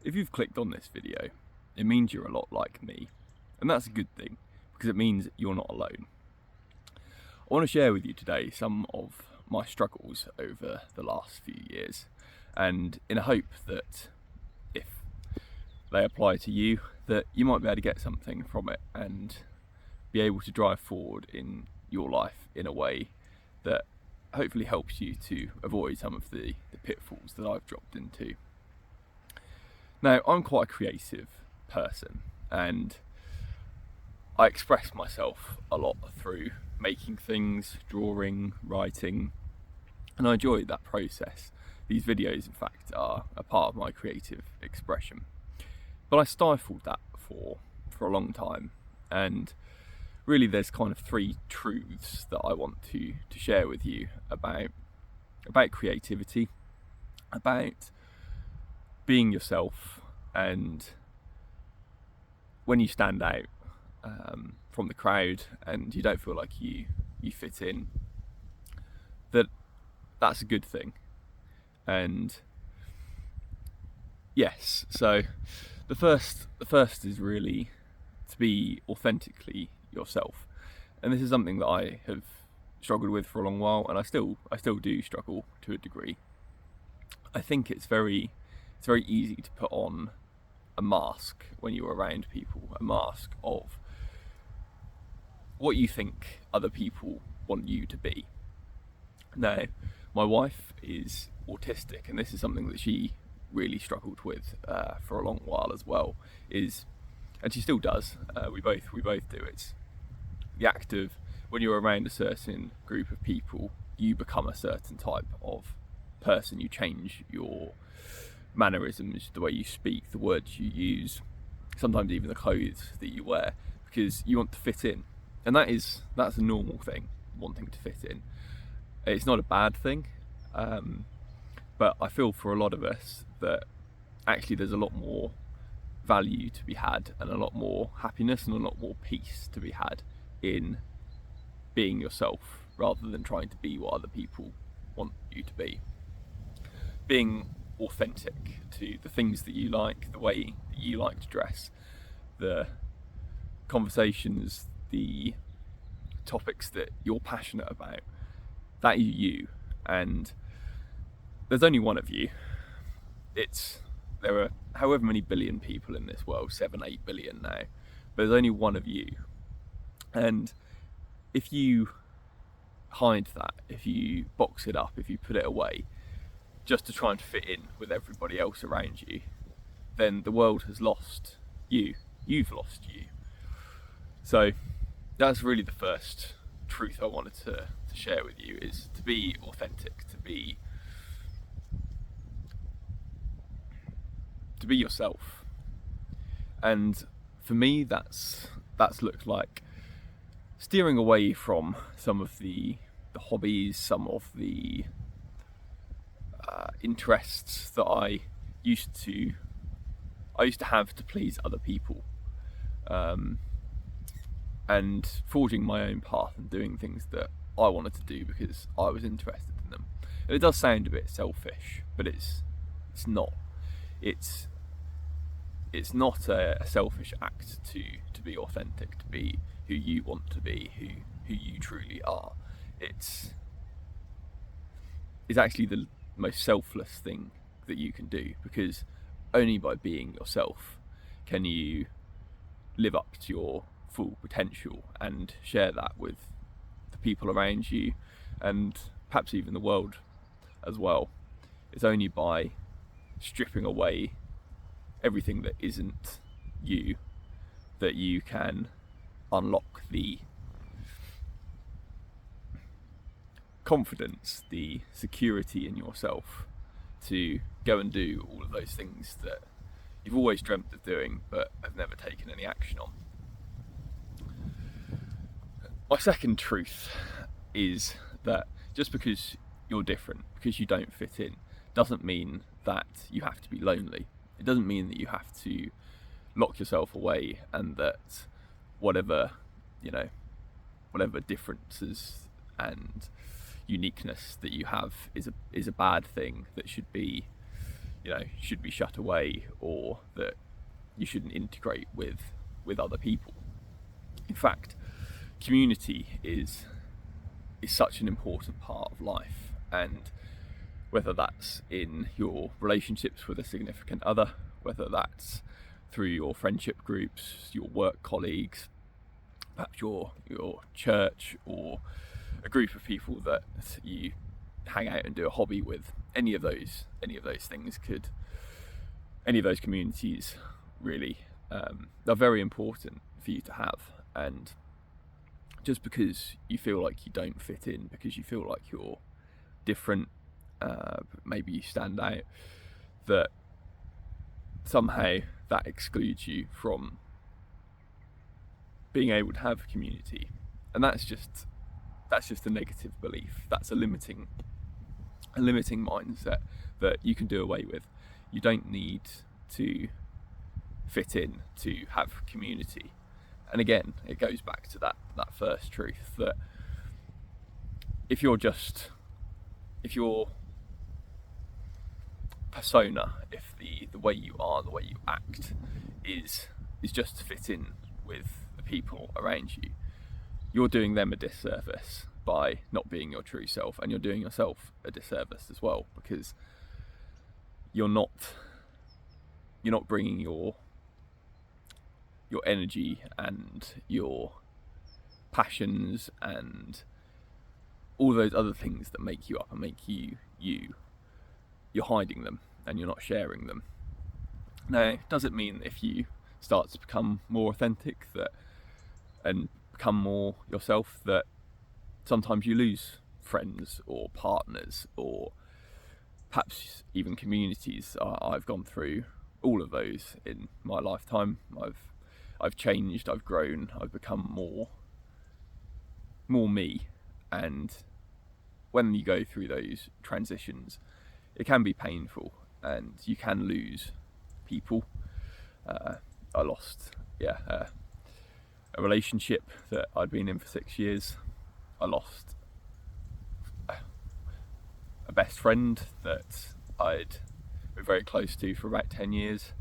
If you've clicked on this video, it means you're a lot like me, and that's a good thing because it means you're not alone. I want to share with you today some of my struggles over the last few years, and in a hope that if they apply to you, that you might be able to get something from it and be able to drive forward in your life in a way that hopefully helps you to avoid some of the pitfalls that I've dropped into. Now, I'm quite a creative person and I express myself a lot through making things, drawing, writing, and I enjoy that process. These videos, in fact, are a part of my creative expression. But I stifled that for a long time, and really there's kind of three truths that I want to share with you about creativity, about being yourself, and when you stand out from the crowd and you don't feel like you fit in, that's a good thing. And yes, so the first is really to be authentically yourself, and this is something that I have struggled with for a long while, and I still do struggle to a degree. I think it's very easy to put on a mask when you're around people, a mask of what you think other people want you to be. Now, my wife is autistic, and this is something that she really struggled with for a long while as well. And she still does. We both do. It's the act of when you're around a certain group of people, you become a certain type of person. You change your mannerisms, the way you speak, the words you use, sometimes even the clothes that you wear, because you want to fit in. And that's a normal thing, wanting to fit in. It's not a bad thing, but I feel for a lot of us that actually there's a lot more value to be had, and a lot more happiness and a lot more peace to be had in being yourself rather than trying to be what other people want you to be. Being authentic to the things that you like, the way that you like to dress, the conversations, the topics that you're passionate about. That is you, and there's only one of you. There are however many billion people in this world, 7-8 billion now, but there's only one of you. And if you hide that, if you box it up, if you put it away just to try and fit in with everybody else around you, then the world has lost you. You've lost you. So that's really the first truth I wanted to share with you, is to be authentic, to be yourself. And for me, that's looked like steering away from some of the hobbies, some of the interests that I used to have to please other people, and forging my own path and doing things that I wanted to do because I was interested in them. And it does sound a bit selfish, but it's not. It's not a selfish act to be authentic, to be who you want to be, who you truly are. It's actually the most selfless thing that you can do, because only by being yourself can you live up to your full potential and share that with the people around you, and perhaps even the world as well. It's only by stripping away everything that isn't you that you can unlock the confidence, the security in yourself to go and do all of those things that you've always dreamt of doing but have never taken any action on. My second truth is that just because you're different, because you don't fit in, doesn't mean that you have to be lonely. It doesn't mean that you have to lock yourself away, and that whatever differences and uniqueness that you have is a bad thing that should be should be shut away, or that you shouldn't integrate with other people. In fact, community is such an important part of life, and whether that's in your relationships with a significant other, whether that's through your friendship groups, your work colleagues, perhaps your church, or a group of people that you hang out and do a hobby with, any of those things any of those communities really are very important for you to have. And just because you feel like you don't fit in, because you feel like you're different, maybe you stand out, that somehow that excludes you from being able to have a community. And that's just a negative belief. That's a limiting mindset that you can do away with. You don't need to fit in to have community. And again, it goes back to that first truth, that if your persona, if the way you are, the way you act is just to fit in with the people around you, you're doing them a disservice by not being your true self, and you're doing yourself a disservice as well, because you're not bringing your energy and your passions and all those other things that make you up and make you you. You're hiding them and you're not sharing them. Now, does it mean if you start to become more authentic and become more yourself, that sometimes you lose friends or partners or perhaps even communities? I've gone through all of those in my lifetime. I've changed, I've grown, I've become more me. And when you go through those transitions, it can be painful and you can lose people. I lost a relationship that I'd been in for 6 years. I lost a best friend that I'd been very close to for about 10 years.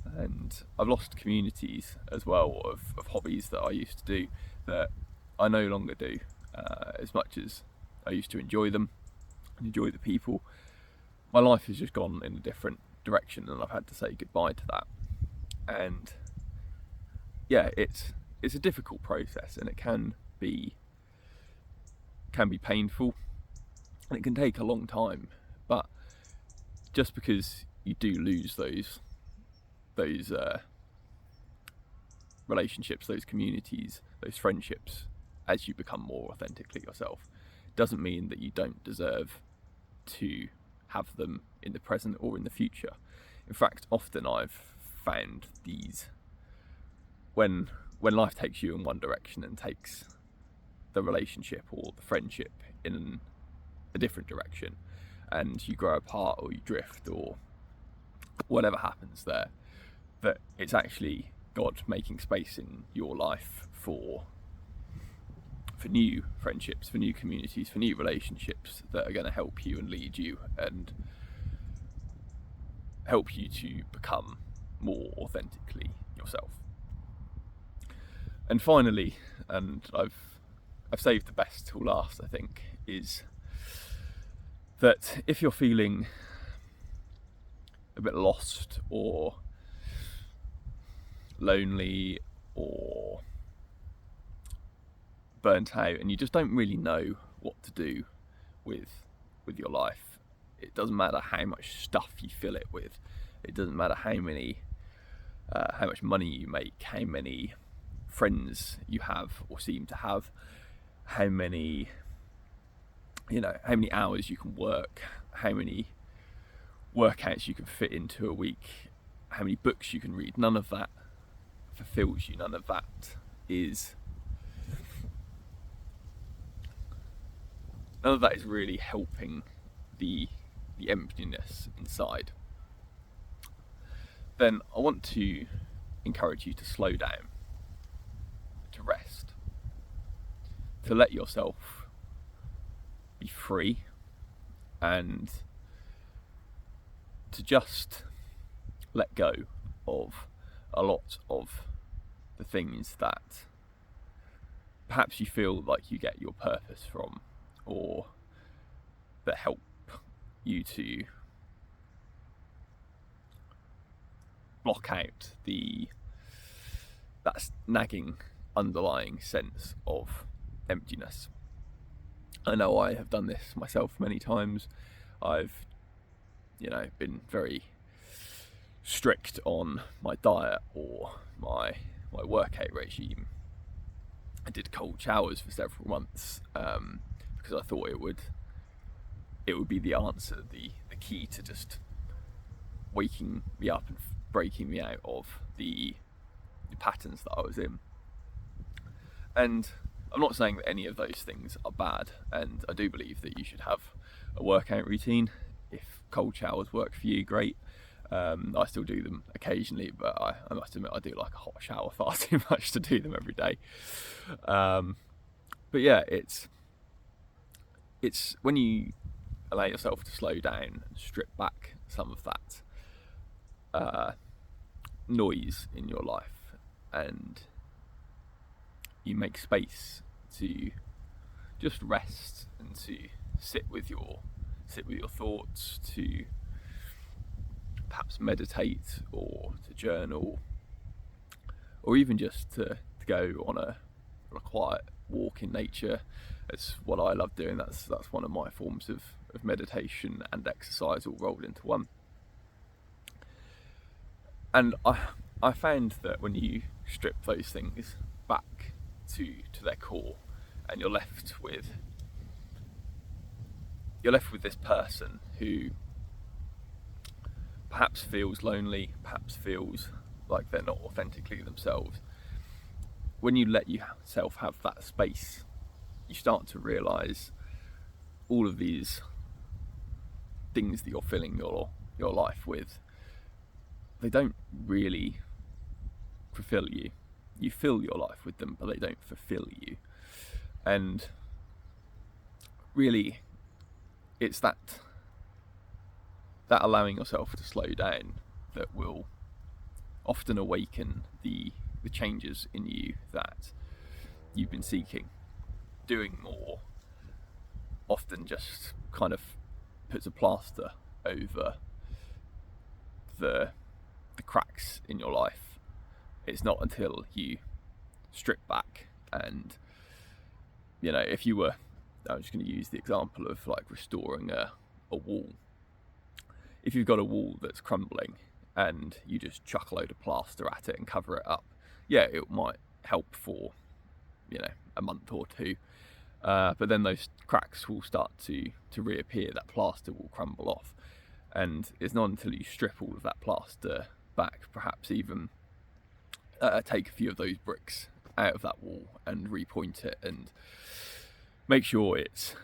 And I've lost communities as well of hobbies that I used to do that I no longer do as much as I used to enjoy them and enjoy the people. My life has just gone in a different direction and I've had to say goodbye to that. And yeah, it's a difficult process, and it can be painful, and it can take a long time. But just because you do lose those relationships, those communities, those friendships, as you become more authentically yourself, doesn't mean that you don't deserve to have them in the present or in the future. In fact, often I've found these, when life takes you in one direction and takes the relationship or the friendship in a different direction, and you grow apart or you drift or whatever happens there, that it's actually God making space in your life for new friendships, for new communities, for new relationships that are going to help you and lead you and help you to become more authentically yourself. And finally, and I've saved the best till last, I think, is that if you're feeling a bit lost or lonely or burnt out and you just don't really know what to do with your life, it doesn't matter how much stuff you fill it with, it doesn't matter how much money you make, how many friends you have or seem to have, how many hours you can work, how many workouts you can fit into a week, how many books you can read. None of that fulfills you. None of that is really helping the emptiness inside. Then I want to encourage you to slow down, to rest, to let yourself be free and to just let go of a lot of the things that perhaps you feel like you get your purpose from, or that help you to block out that nagging underlying sense of emptiness. I know I have done this myself many times. I've been very strict on my diet or my workout regime. I did cold showers for several months because I thought it would be the answer, the key to just waking me up and breaking me out of the patterns that I was in. And I'm not saying that any of those things are bad, and I do believe that you should have a workout routine. If cold showers work for you, great. I still do them occasionally, but I must admit I do like a hot shower far too much to do them every day. But yeah, it's when you allow yourself to slow down and strip back some of that noise in your life, and you make space to just rest and to sit with your thoughts, to perhaps meditate or to journal, or even just to go on a quiet walk in nature. It's what I love doing. That's one of my forms of meditation and exercise all rolled into one. And I found that when you strip those things back to their core, and you're left with this person who perhaps feels lonely, perhaps feels like they're not authentically themselves. When you let yourself have that space, you start to realise all of these things that you're filling your life with, they don't really fulfill you. You fill your life with them, but they don't fulfill you. And really, it's that allowing yourself to slow down that will often awaken the changes in you that you've been seeking. Doing more often just kind of puts a plaster over the cracks in your life. It's not until you strip back and, if you were, I'm just going to use the example of like restoring a wall. If you've got a wall that's crumbling and you just chuck a load of plaster at it and cover it up, yeah, it might help for, a month or two. But then those cracks will start to reappear, that plaster will crumble off. And it's not until you strip all of that plaster back, perhaps even take a few of those bricks out of that wall and repoint it and make sure it's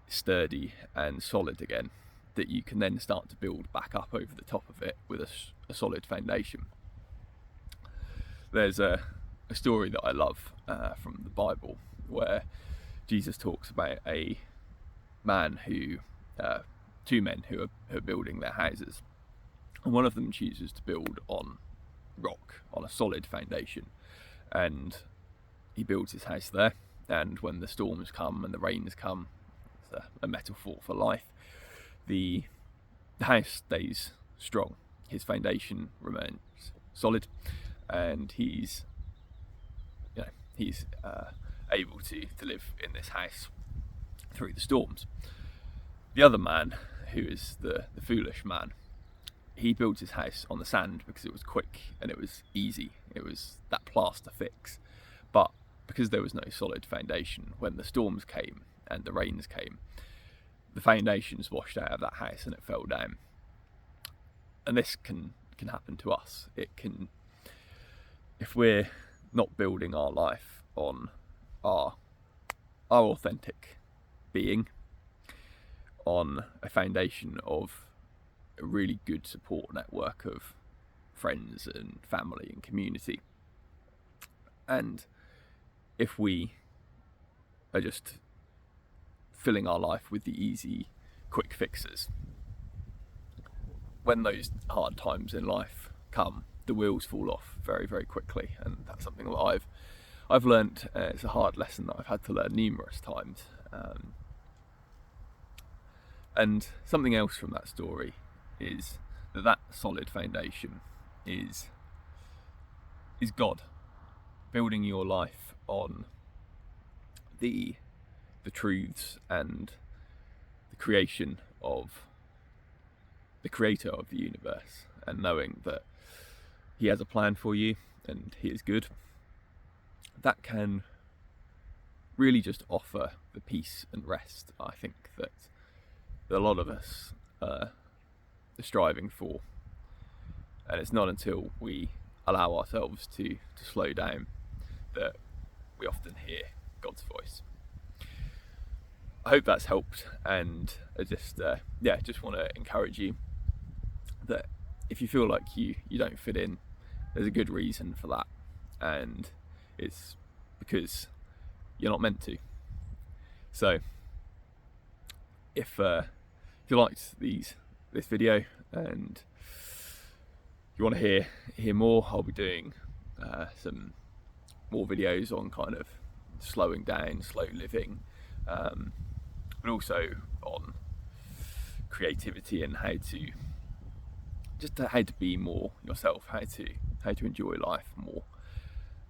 sturdy and solid again, that you can then start to build back up over the top of it with a solid foundation. There's a story that I love from the Bible where Jesus talks about a man two men who are building their houses, and one of them chooses to build on rock, on a solid foundation, and he builds his house there. And when the storms come and the rains come, it's a metaphor for life, the house stays strong, his foundation remains solid, and he's able to live in this house through the storms. The other man, who is the foolish man, he built his house on the sand because it was quick and it was easy. It was that plaster fix. But because there was no solid foundation, when the storms came and the rains came, the foundations washed out of that house and it fell down. And this can happen to us. It can, if we're not building our life on our authentic being, on a foundation of a really good support network of friends and family and community, and if we are just filling our life with the easy quick fixes, when those hard times in life come, the wheels fall off very, very quickly, and that's something that I've learnt. It's a hard lesson that I've had to learn numerous times. And something else from that story is that solid foundation is God, building your life on the truths and the creation of the creator of the universe, and knowing that he has a plan for you and he is good. That can really just offer the peace and rest I think that a lot of us are striving for. And it's not until we allow ourselves to slow down that we often hear God's voice. I hope that's helped, and I just want to encourage you that if you feel like you don't fit in, there's a good reason for that, and it's because you're not meant to. So if you liked this video and you want to hear more, I'll be doing some more videos on kind of slowing down, slow living, but also on creativity and how to be more yourself, how to enjoy life more.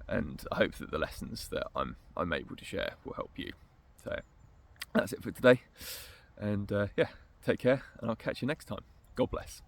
And I hope that the lessons that I'm able to share will help you. So that's it for today, and take care, and I'll catch you next time. God bless.